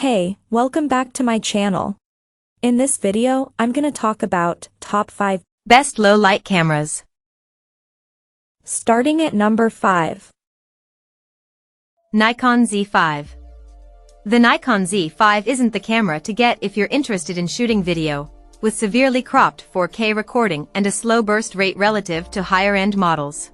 Hey, welcome back to my channel. In this video, I'm gonna talk about top 5 best low-light cameras. Starting at number 5. Nikon Z5. The Nikon Z5 isn't the camera to get if you're interested in shooting video, with severely cropped 4K recording and a slow burst rate relative to higher-end models.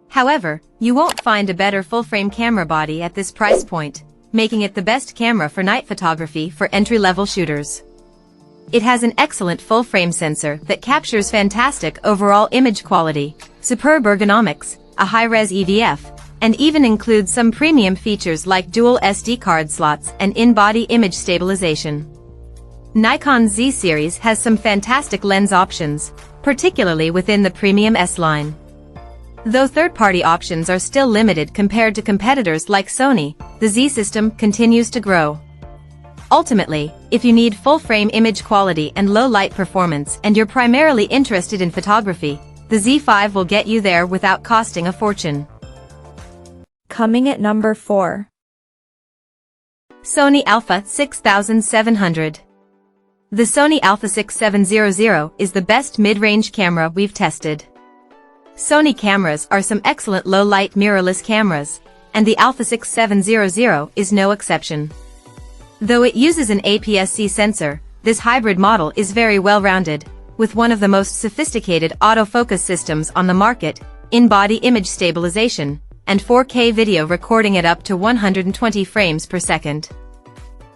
However, you won't find a better full-frame camera body at this price point, making it the best camera for night photography for entry-level shooters. It has an excellent full-frame sensor that captures fantastic overall image quality, superb ergonomics, a high-res EVF, and even includes some premium features like dual SD card slots and in-body image stabilization. Nikon Z series has some fantastic lens options, particularly within the premium S line. Though third-party options are still limited compared to competitors like Sony, the Z system continues to grow. Ultimately, if you need full-frame image quality and low-light performance and you're primarily interested in photography, the Z5 will get you there without costing a fortune. Coming at number 4. Sony Alpha 6700. The Sony Alpha 6700 is the best mid-range camera we've tested. Sony cameras are some excellent low-light mirrorless cameras, and the Alpha 6700 is no exception. Though it uses an APS-C sensor, this hybrid model is very well-rounded, with one of the most sophisticated autofocus systems on the market, in-body image stabilization, and 4K video recording at up to 120 frames per second.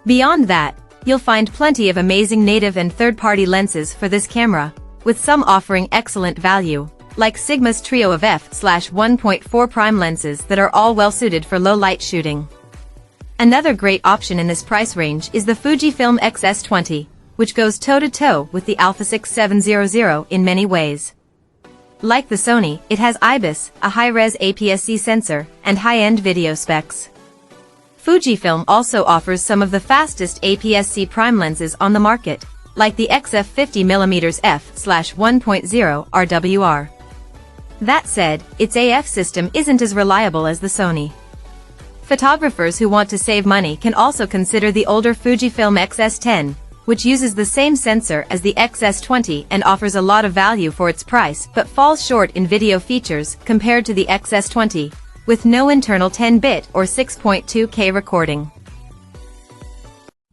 Beyond that, you'll find plenty of amazing native and third-party lenses for this camera, with some offering excellent value, like Sigma's trio of f/1.4 prime lenses that are all well-suited for low-light shooting. Another great option in this price range is the Fujifilm X-S20, which goes toe-to-toe with the Alpha 6700 in many ways. Like the Sony, it has IBIS, a high-res APS-C sensor, and high-end video specs. Fujifilm also offers some of the fastest APS-C prime lenses on the market, like the XF50mm f/1.0 RWR. That said, its AF system isn't as reliable as the Sony. Photographers who want to save money can also consider the older Fujifilm X-S10, which uses the same sensor as the X-S20 and offers a lot of value for its price but falls short in video features compared to the X-S20, with no internal 10-bit or 6.2K recording.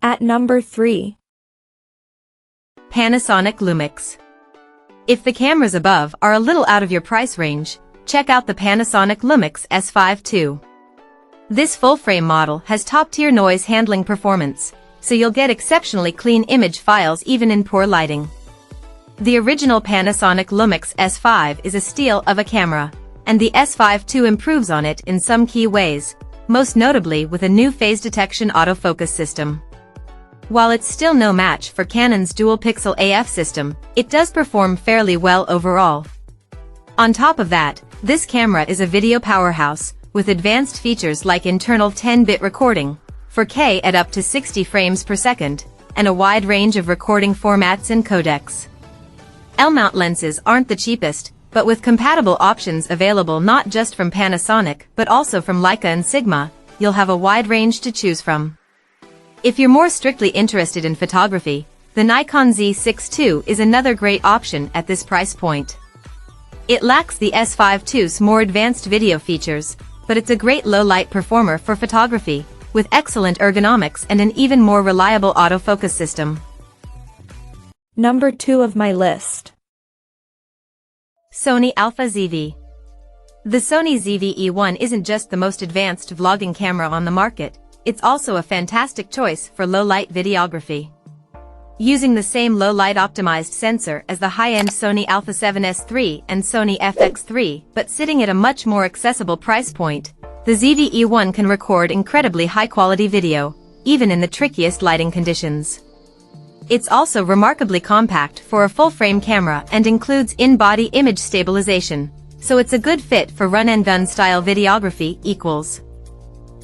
At number 3. Panasonic LUMIX. If the cameras above are a little out of your price range, check out the Panasonic LUMIX S5 II. This full-frame model has top-tier noise handling performance, so you'll get exceptionally clean image files even in poor lighting. The original Panasonic LUMIX S5 is a steal of a camera, and the S5 II improves on it in some key ways, most notably with a new phase detection autofocus system. While it's still no match for Canon's dual-pixel AF system, it does perform fairly well overall. On top of that, this camera is a video powerhouse, with advanced features like internal 10-bit recording, 4K at up to 60 frames per second, and a wide range of recording formats and codecs. L-mount lenses aren't the cheapest, but with compatible options available not just from Panasonic but also from Leica and Sigma, you'll have a wide range to choose from. If you're more strictly interested in photography, the Nikon Z6 II is another great option at this price point. It lacks the S5 II's more advanced video features, but it's a great low-light performer for photography, with excellent ergonomics and an even more reliable autofocus system. Number 2 of my list. Sony Alpha ZV. The Sony ZV-E1 isn't just the most advanced vlogging camera on the market, it's also a fantastic choice for low-light videography. Using the same low-light optimized sensor as the high-end Sony Alpha 7S III and Sony FX3, but sitting at a much more accessible price point, the ZV-E1 can record incredibly high-quality video, even in the trickiest lighting conditions. It's also remarkably compact for a full-frame camera and includes in-body image stabilization, so it's a good fit for run-and-gun style videography.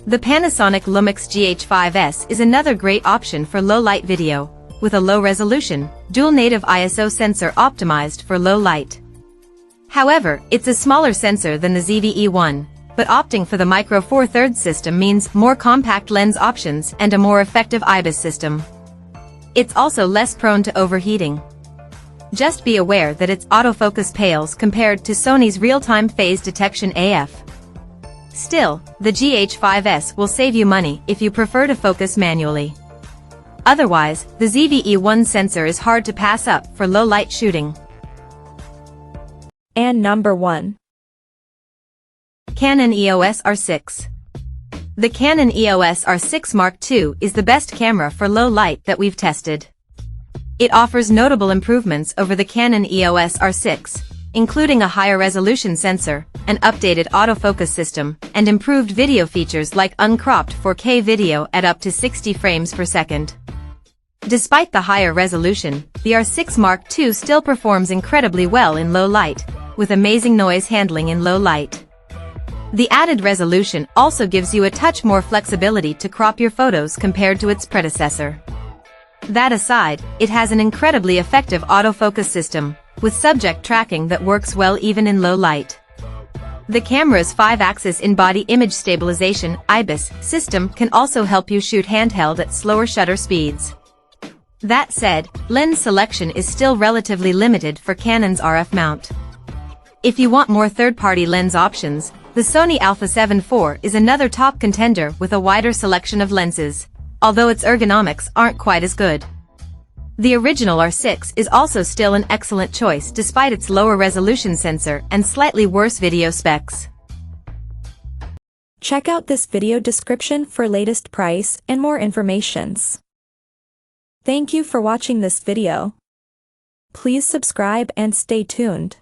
The Panasonic LUMIX GH5S is another great option for low-light video, with a low-resolution, dual-native ISO sensor optimized for low light. However, it's a smaller sensor than the ZV-E1, but opting for the Micro Four Thirds system means more compact lens options and a more effective IBIS system. It's also less prone to overheating. Just be aware that its autofocus pales compared to Sony's real-time phase detection AF. Still, the GH5S will save you money if you prefer to focus manually. Otherwise, the ZVE1 sensor is hard to pass up for low-light shooting. And number 1. Canon EOS R6. The Canon EOS R6 Mark II is the best camera for low light that we've tested. It offers notable improvements over the Canon EOS R6, including a higher resolution sensor, an updated autofocus system, and improved video features like uncropped 4K video at up to 60 frames per second. Despite the higher resolution, the R6 Mark II still performs incredibly well in low light, with amazing noise handling in low light. The added resolution also gives you a touch more flexibility to crop your photos compared to its predecessor. That aside, it has an incredibly effective autofocus system, with subject tracking that works well even in low light. The camera's 5-axis in-body image stabilization (IBIS) system can also help you shoot handheld at slower shutter speeds. That said, lens selection is still relatively limited for Canon's RF mount. If you want more third-party lens options, the Sony Alpha 7 IV is another top contender with a wider selection of lenses, although its ergonomics aren't quite as good. The original R6 is also still an excellent choice despite its lower resolution sensor and slightly worse video specs. Check out this video description for latest price and more informations. Thank you for watching this video. Please subscribe and stay tuned.